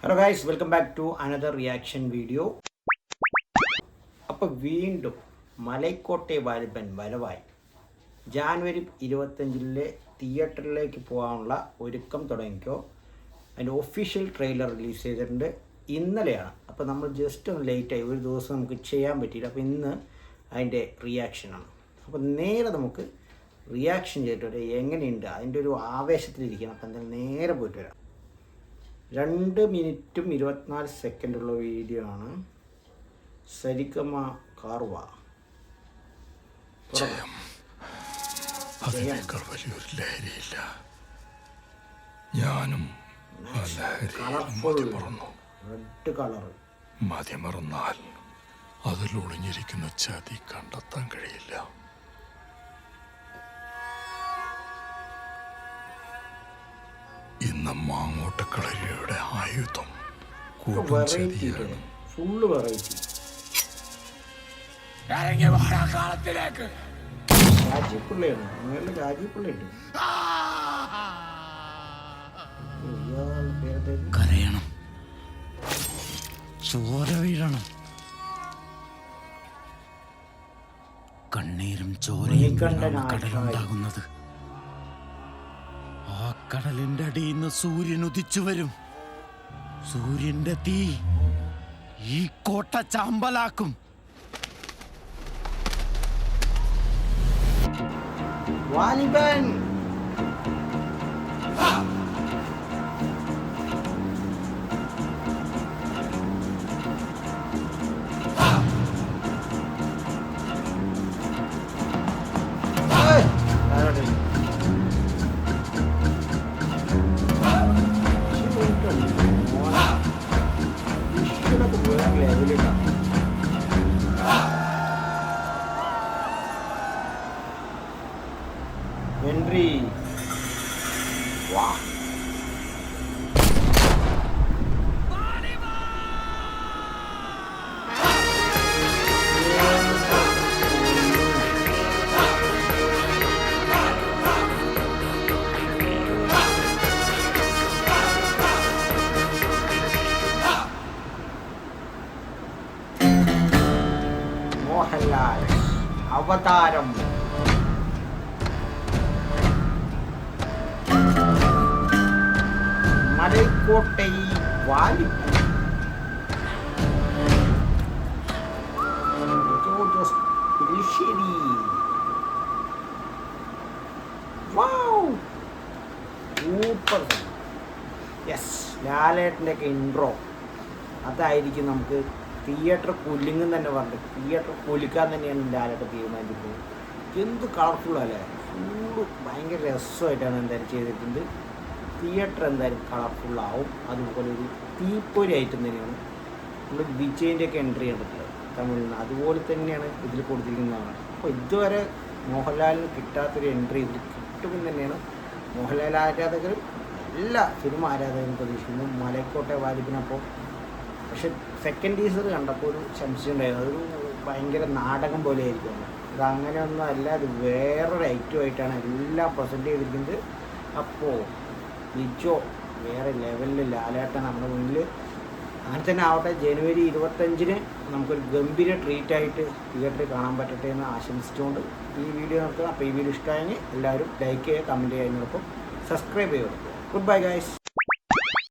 Hello guys, welcome back to another reaction video. അപ്പോൾ വീണ്ടും മലൈക്കോട്ടെ വാലിബൻ വരവായി. ജാനുവരി 25 തിയേറ്ററിലേക്ക് പോകാനുള്ള ഒരുക്കം തുടങ്ങിക്കോ. അതിൻ്റെ ഒഫീഷ്യൽ ട്രെയിലർ റിലീസ് ചെയ്തിട്ടുണ്ട് ഇന്നലെയാണ്. അപ്പോൾ നമ്മൾ ജസ്റ്റ് ഒന്ന് ലേറ്റായി, ഒരു ദിവസം നമുക്ക് ചെയ്യാൻ പറ്റിയില്ല. അപ്പോൾ ഇന്ന് അതിൻ്റെ റിയാക്ഷനാണ്. അപ്പോൾ നേരെ നമുക്ക് റിയാക്ഷൻ ചെയ്തിട്ട് എങ്ങനെയുണ്ട് അതിൻ്റെ ഒരു ആവേശത്തിലിരിക്കണം. അപ്പോൾ എന്തായാലും നേരെ പോയിട്ട് വരാം. 2 മിനിറ്റും 24 സെക്കൻഡുള്ള വീഡിയോ ആണ്. സരിഗമ കാർവ. അതിനേക്കാൾ വലിയൊരു ലഹരിയില്ല. ഞാനും റെഡ് കളർ മതിമറന്നാൽ അതിൽ ഒളിഞ്ഞിരിക്കുന്ന ചതി കണ്ടെത്താൻ കഴിയില്ല. ഇന്ന് മാങ്ങോട്ടക്കളരിയുടെ ആയുധം ചതിയാണ്. Full variety. രാജീപിള്ളയാണ്, നിങ്ങളുടെ രാജീപിള്ളുണ്ട്. കരയണം, ചോര വീഴണം, കണ്ണീരും ചോരയും കടലുണ്ടാകുന്നത്. ആ കടലിന്റെ അടിയിൽ നിന്ന് സൂര്യൻ ഉദിച്ചു വരും. സൂര്യന്റെ തീ ഈ കോട്ട ചാമ്പലാക്കും. Valiban Henry. Wow. Mohanlal Avataram. Malaikottai Valiban. Super. Yes, ലാലേട്ടൻ്റെ ഒക്കെ ഇൻട്രോ അതായിരിക്കും. നമുക്ക് തിയേറ്റർ കുലുങ്ങും തന്നെ പറഞ്ഞു, തിയേറ്റർ കുലുക്കാൻ തന്നെയാണ് ലാലേട്ടൻ തീരുമാനിച്ചിട്ടുള്ളത്. എന്ത് കളർഫുള്ളല്ലേ, ഫുള്ള് ഭയങ്കര രസമായിട്ടാണ് എന്തായാലും ചെയ്തിട്ടുണ്ട്. തിയേറ്റർ എന്തായാലും കളർഫുള്ളാവും. അതുപോലെ ഒരു തീപ്പൊരി ഐറ്റം തന്നെയാണ്. നമ്മൾ വിജയിൻ്റെയൊക്കെ എൻട്രി കണ്ടിട്ടുള്ളത് തമിഴിൽ നിന്ന്, അതുപോലെ തന്നെയാണ് ഇതിൽ കൊടുത്തിരിക്കുന്നതാണ്. അപ്പോൾ ഇതുവരെ മോഹൻലാലിന് കിട്ടാത്തൊരു എൻട്രി ഇതിൽ കിട്ടുമെന്ന് തന്നെയാണ് മോഹൻലാൽ ആരാധകരും എല്ലാ സിനിമ ആരാധകരും പ്രതീക്ഷിക്കുന്നു മലൈക്കോട്ടെ വാലിബിനപ്പോൾ. പക്ഷെ സെക്കൻഡ് ടീസർ കണ്ടപ്പോൾ ഒരു സംശയം ഉണ്ടായിരുന്നു, അതൊരു ഭയങ്കര നാടകം പോലെ ആയിരിക്കും. ഇത് അങ്ങനെയൊന്നും അല്ല, അത് വേറൊരു ഐറ്റമായിട്ടാണ് എല്ലാം പ്രസൻറ്റ് ചെയ്തിരിക്കുന്നത്. അപ്പോൾ വിജോ വേറെ ലെവലിൽ ലാലേട്ടൻ നമ്മുടെ മുന്നിൽ. അങ്ങനെ തന്നെ ആവട്ടെ. ജനുവരി 25 നമുക്കൊരു ഗംഭീര ട്രീറ്റായിട്ട് തിയേറ്ററിൽ കാണാൻ പറ്റട്ടെ എന്ന് ആശംസിച്ചുകൊണ്ട് ഈ വീഡിയോ നിർത്തുക. അപ്പോൾ ഈ വീഡിയോ ഇഷ്ടമായെങ്കിൽ എല്ലാവരും ലൈക്ക് ചെയ്യുക, കമൻറ്റ് ചെയ്യുന്നതിനൊപ്പം സബ്സ്ക്രൈബ് ചെയ്യുക. Good bye guys.